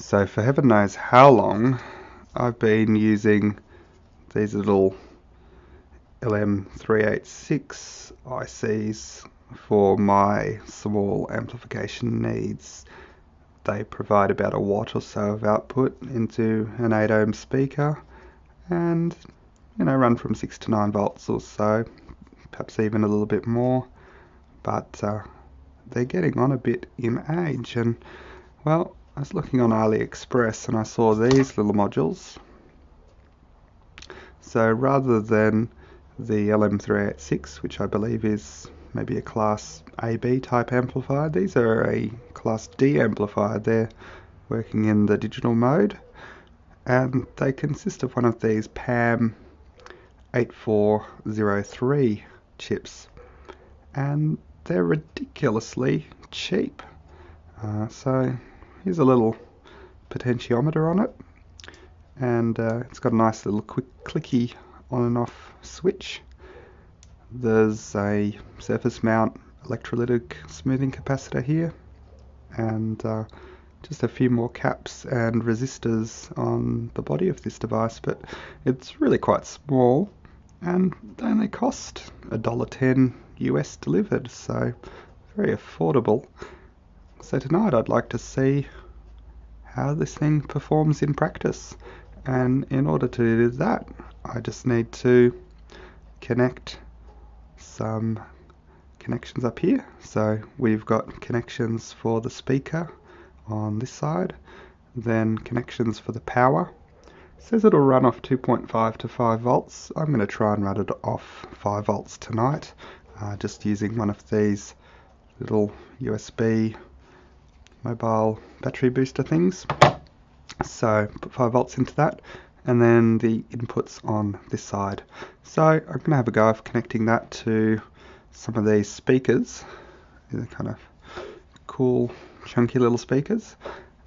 So for heaven knows how long, I've been using these little LM386 ICs for my small amplification needs. They provide about a watt or so of output into an 8 ohm speaker and run from 6 to 9 volts or so, perhaps even a little bit more, but they're getting on a bit in age. And well, I was looking on AliExpress and I saw these little modules. So rather than the LM386, which I believe is maybe a class AB type amplifier, these are a class D amplifier. They're working in the digital mode, and they consist of one of these PAM 8403 chips, and they're ridiculously cheap. So here's a little potentiometer on it, and it's got a nice little quick clicky on and off switch. There's a surface mount electrolytic smoothing capacitor here, and just a few more caps and resistors on the body of this device, but it's really quite small and they only cost $1.10 US delivered, so very affordable. So tonight I'd like to see how this thing performs in practice, and in order to do that I just need to connect some connections up here. So we've got connections for the speaker on this side, then connections for the power. It says it'll run off 2.5 to 5 volts. I'm going to try and run it off 5 volts tonight, just using one of these little USB mobile battery booster things. So put 5 volts into that, and then the inputs on this side. So I'm going to have a go of connecting that to some of these speakers. These are kind of cool chunky little speakers,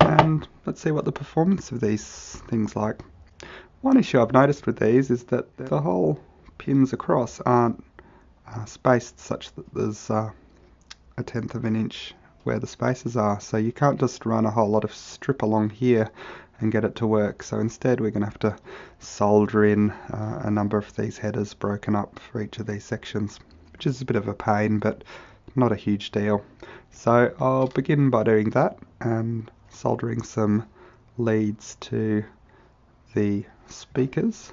and let's see what the performance of these things like. One issue I've noticed with these is that the whole pins across aren't spaced such that there's a 1/10 of an inch where the spaces are, so you can't just run a whole lot of strip along here and get it to work. So instead we're going to have to solder in a number of these headers broken up for each of these sections, which is a bit of a pain, but not a huge deal. So I'll begin by doing that and soldering some leads to the speakers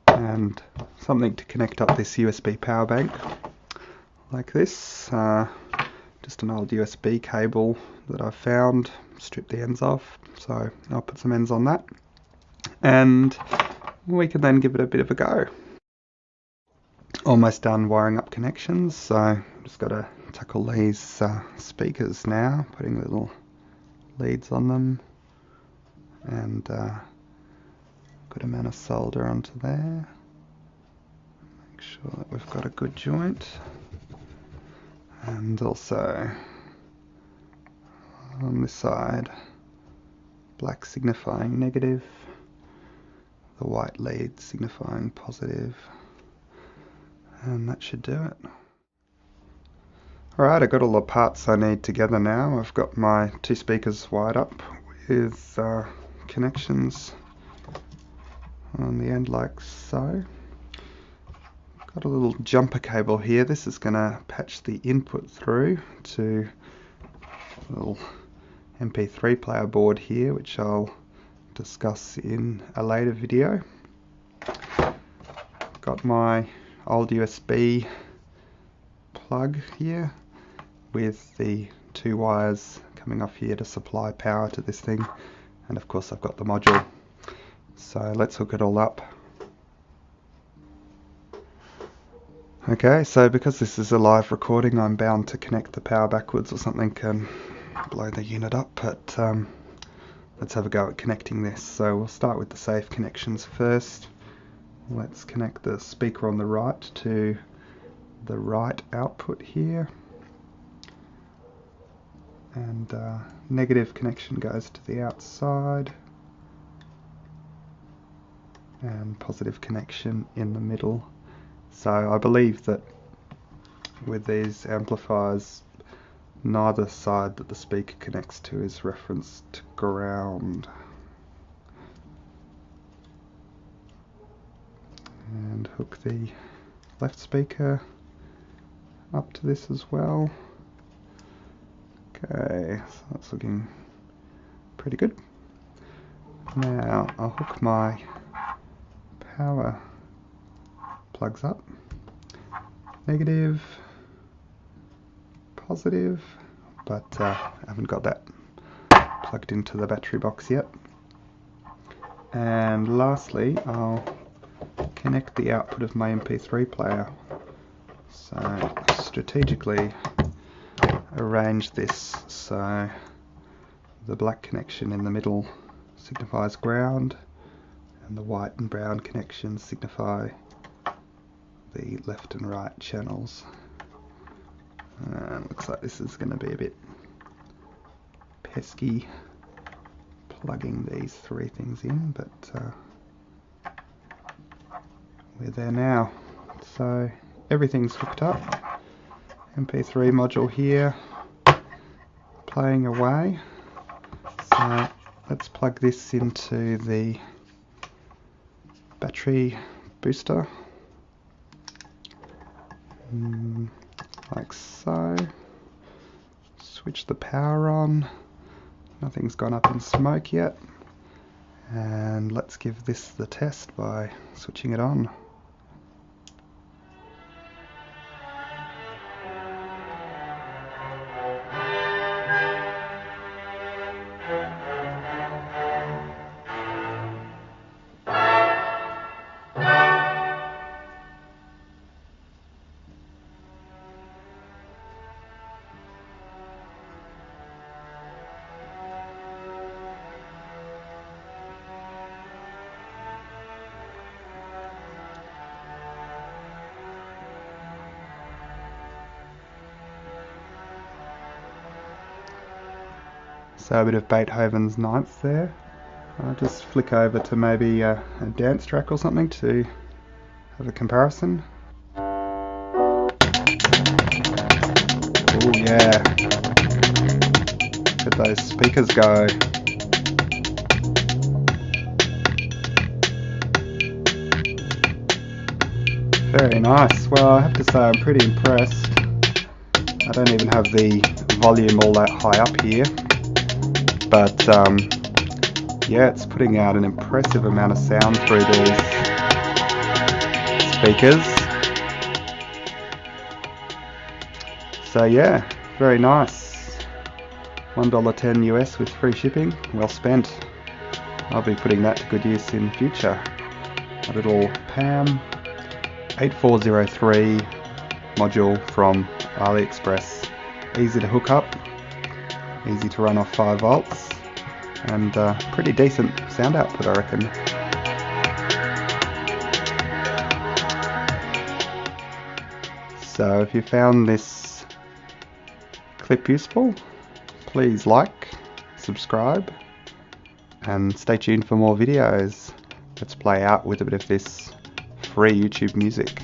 and something to connect up this USB power bank like this. Just an old USB cable that I found, stripped the ends off, so I'll put some ends on that and we can then give it a bit of a go. Almost done wiring up connections, so just got to tackle these speakers now, putting little leads on them, and good amount of solder onto there. Make sure that we've got a good joint, and also on this side, black signifying negative, the white lead signifying positive, and that should do it. Alright, I've got all the parts I need together now. I've got my two speakers wired up with connections on the end like so. Got a little jumper cable here. This is going to patch the input through to a little MP3 player board here, which I'll discuss in a later video. Got my old USB plug here with the two wires coming off here to supply power to this thing, and of course I've got the module. So let's hook it all up. Okay, so because this is a live recording, I'm bound to connect the power backwards or something and blow the unit up, but let's have a go at connecting this. So we'll start with the safe connections first. Let's connect the speaker on the right to the right output here, and negative connection goes to the outside, and positive connection in the middle. So I believe that with these amplifiers, neither side that the speaker connects to is referenced to ground. hook the left speaker up to this as well. Okay, so that's looking pretty good. Now I'll hook my power plugs up. Negative, positive, but I haven't got that plugged into the battery box yet. And lastly, I'll connect the output of my MP3 player. So strategically arrange this so the black connection in the middle signifies ground and the white and brown connections signify the left and right channels. Looks like this is going to be a bit pesky plugging these three things in, but we're there now. So everything's hooked up. MP3 module here, playing away. So let's plug this into the battery booster, like so. Switch the power on. Nothing's gone up in smoke yet. And let's give this the test by switching it on. So a bit of Beethoven's Ninth there. I'll just flick over to maybe a dance track or something to have a comparison. Oh yeah, look at those speakers go. Very nice. Well, I have to say I'm pretty impressed. I don't even have the volume all that high up here. But yeah, it's putting out an impressive amount of sound through these speakers. So yeah, very nice. $1.10 US with free shipping. Well spent. I'll be putting that to good use in future. A little PAM 8403 module from AliExpress. Easy to hook up. Easy to run off 5 volts, and pretty decent sound output, I reckon. So if you found this clip useful, please like, subscribe, and stay tuned for more videos. Let's play out with a bit of this free YouTube music.